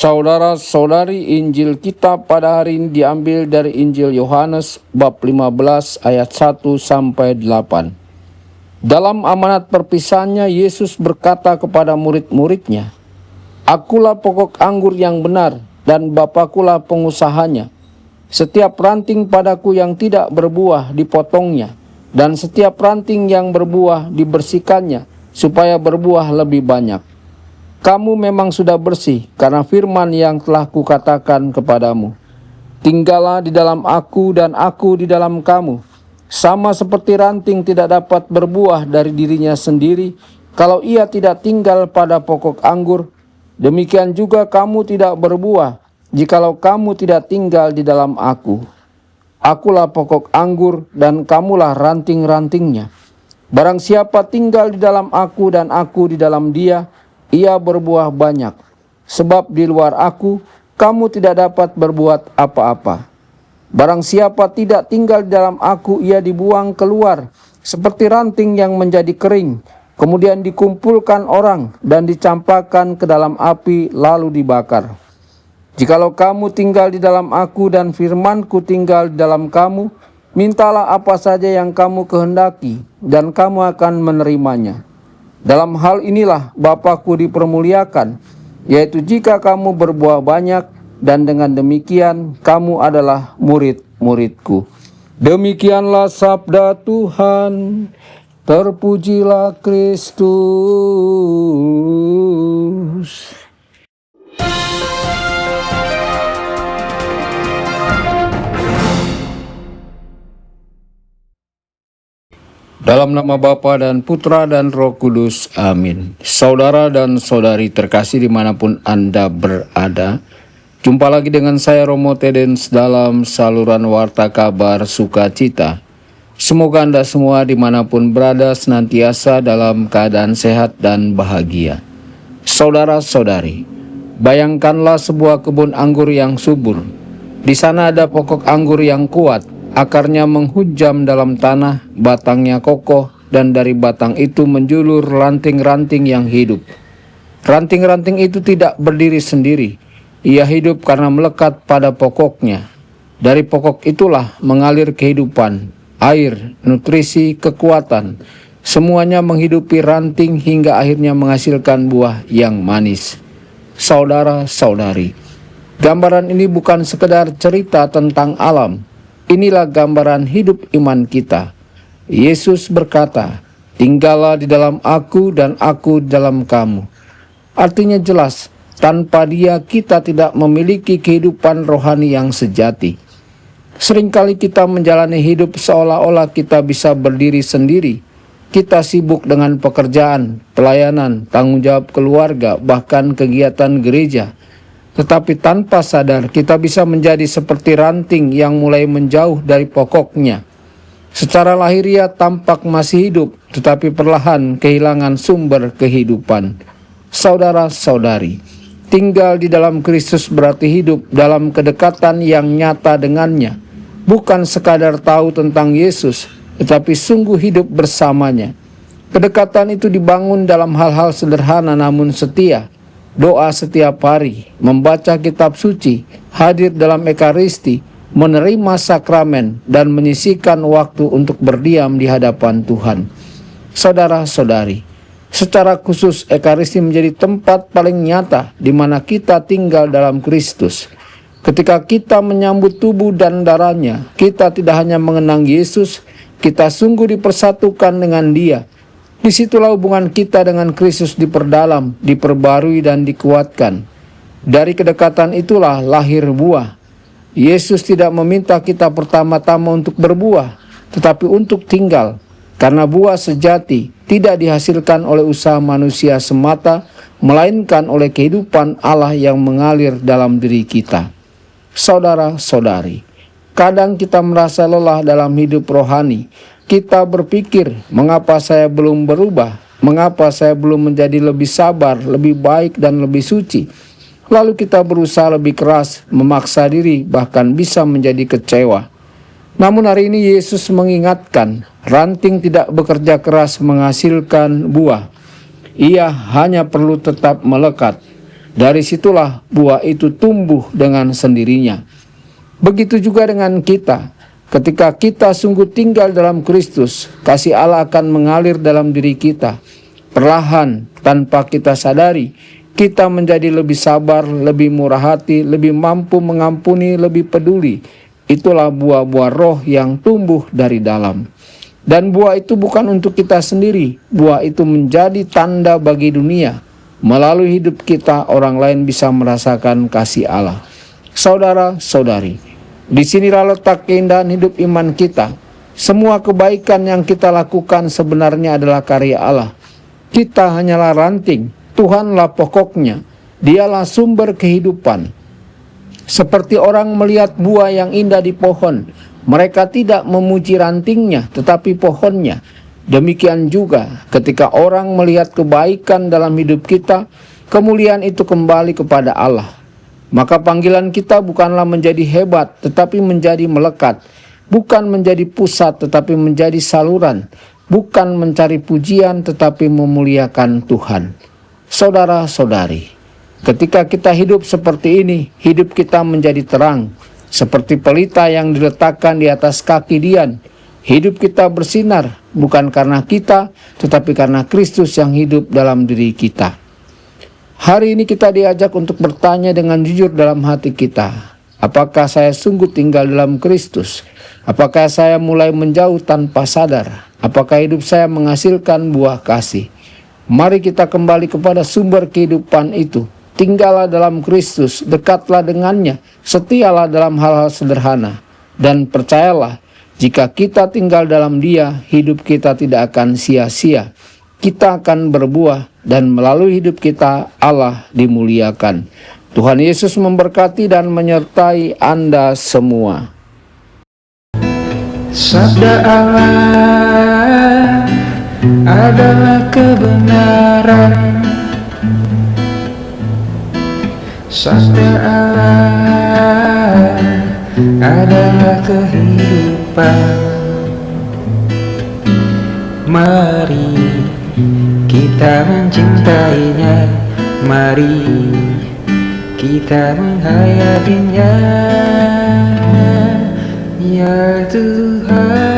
Saudara-saudari, Injil kita pada hari ini diambil dari Injil Yohanes bab 15 ayat 1 sampai 8. Dalam amanat perpisahannya, Yesus berkata kepada murid-muridnya, "Akulah pokok anggur yang benar dan Bapakulah pengusahanya. Setiap ranting padaku yang tidak berbuah dipotongnya, dan setiap ranting yang berbuah dibersihkannya, supaya berbuah lebih banyak. Kamu memang sudah bersih karena firman yang telah kukatakan kepadamu. Tinggallah di dalam aku dan aku di dalam kamu. Sama seperti ranting tidak dapat berbuah dari dirinya sendiri kalau ia tidak tinggal pada pokok anggur, demikian juga kamu tidak berbuah jikalau kamu tidak tinggal di dalam aku. Akulah pokok anggur dan kamulah ranting-rantingnya. Barang siapa tinggal di dalam aku dan aku di dalam dia, ia berbuah banyak, sebab di luar aku, kamu tidak dapat berbuat apa-apa. Barang siapa tidak tinggal di dalam aku, ia dibuang keluar, seperti ranting yang menjadi kering, kemudian dikumpulkan orang dan dicampakkan ke dalam api, lalu dibakar. Jikalau kamu tinggal di dalam aku dan firmanku tinggal di dalam kamu, mintalah apa saja yang kamu kehendaki, dan kamu akan menerimanya. Dalam hal inilah Bapakku dipermuliakan, yaitu jika kamu berbuah banyak, dan dengan demikian kamu adalah murid-muridku." Demikianlah sabda Tuhan. Terpujilah Kristus. Dalam nama Bapa dan Putra dan Roh Kudus, amin. Saudara dan saudari terkasih dimanapun Anda berada, jumpa lagi dengan saya Romo Tedens dalam saluran Warta Kabar Sukacita. Semoga Anda semua dimanapun berada senantiasa dalam keadaan sehat dan bahagia. Saudara-saudari, bayangkanlah sebuah kebun anggur yang subur. Di sana ada pokok anggur yang kuat. Akarnya menghujam dalam tanah, batangnya kokoh, dan dari batang itu menjulur ranting-ranting yang hidup. Ranting-ranting itu tidak berdiri sendiri. Ia hidup karena melekat pada pokoknya. Dari pokok itulah mengalir kehidupan, air, nutrisi, kekuatan. Semuanya menghidupi ranting hingga akhirnya menghasilkan buah yang manis. Saudara-saudari, gambaran ini bukan sekedar cerita tentang alam. Inilah gambaran hidup iman kita. Yesus berkata, "Tinggallah di dalam aku dan aku di dalam kamu." Artinya jelas, tanpa Dia kita tidak memiliki kehidupan rohani yang sejati. Seringkali kita menjalani hidup seolah-olah kita bisa berdiri sendiri. Kita sibuk dengan pekerjaan, pelayanan, tanggung jawab keluarga, bahkan kegiatan gereja. Tetapi tanpa sadar kita bisa menjadi seperti ranting yang mulai menjauh dari pokoknya. Secara lahiriah tampak masih hidup, tetapi perlahan kehilangan sumber kehidupan. Saudara-saudari, tinggal di dalam Kristus berarti hidup dalam kedekatan yang nyata dengannya. Bukan sekadar tahu tentang Yesus, tetapi sungguh hidup bersamanya. Kedekatan itu dibangun dalam hal-hal sederhana namun setia. Doa setiap hari, membaca kitab suci, hadir dalam ekaristi, menerima sakramen, dan menyisihkan waktu untuk berdiam di hadapan Tuhan. Saudara-saudari, secara khusus ekaristi menjadi tempat paling nyata di mana kita tinggal dalam Kristus. Ketika kita menyambut tubuh dan darahnya, kita tidak hanya mengenang Yesus, kita sungguh dipersatukan dengan Dia. Disitulah hubungan kita dengan Kristus diperdalam, diperbarui, dan dikuatkan. Dari kedekatan itulah lahir buah. Yesus tidak meminta kita pertama-tama untuk berbuah, tetapi untuk tinggal. Karena buah sejati tidak dihasilkan oleh usaha manusia semata, melainkan oleh kehidupan Allah yang mengalir dalam diri kita. Saudara-saudari, kadang kita merasa lelah dalam hidup rohani. Kita berpikir, mengapa saya belum berubah? Mengapa saya belum menjadi lebih sabar, lebih baik, dan lebih suci? Lalu kita berusaha lebih keras, memaksa diri, bahkan bisa menjadi kecewa. Namun hari ini Yesus mengingatkan, ranting tidak bekerja keras menghasilkan buah. Ia hanya perlu tetap melekat. Dari situlah buah itu tumbuh dengan sendirinya. Begitu juga dengan kita. Ketika kita sungguh tinggal dalam Kristus, kasih Allah akan mengalir dalam diri kita. Perlahan, tanpa kita sadari, kita menjadi lebih sabar, lebih murah hati, lebih mampu mengampuni, lebih peduli. Itulah buah-buah roh yang tumbuh dari dalam. Dan buah itu bukan untuk kita sendiri. Buah itu menjadi tanda bagi dunia. Melalui hidup kita, orang lain bisa merasakan kasih Allah. Saudara-saudari, disinilah letak keindahan hidup iman kita. Semua kebaikan yang kita lakukan sebenarnya adalah karya Allah. Kita hanyalah ranting, Tuhanlah pokoknya. Dialah sumber kehidupan. Seperti orang melihat buah yang indah di pohon, mereka tidak memuji rantingnya, tetapi pohonnya. Demikian juga ketika orang melihat kebaikan dalam hidup kita, kemuliaan itu kembali kepada Allah. Maka panggilan kita bukanlah menjadi hebat, tetapi menjadi melekat. Bukan menjadi pusat, tetapi menjadi saluran. Bukan mencari pujian, tetapi memuliakan Tuhan. Saudara-saudari, ketika kita hidup seperti ini, hidup kita menjadi terang. Seperti pelita yang diletakkan di atas kaki Dian. Hidup kita bersinar, bukan karena kita, tetapi karena Kristus yang hidup dalam diri kita. Hari ini kita diajak untuk bertanya dengan jujur dalam hati kita. Apakah saya sungguh tinggal dalam Kristus? Apakah saya mulai menjauh tanpa sadar? Apakah hidup saya menghasilkan buah kasih? Mari kita kembali kepada sumber kehidupan itu. Tinggallah dalam Kristus, dekatlah dengannya, setialah dalam hal-hal sederhana. Dan percayalah, jika kita tinggal dalam Dia, hidup kita tidak akan sia-sia. Kita akan berbuah dan melalui hidup kita Allah dimuliakan. Tuhan Yesus memberkati dan menyertai Anda semua. Sabda Allah adalah kebenaran. Sabda Allah adalah kehidupan. Mari kita mencintainya, mari kita menghayatinya, ya Tuhan.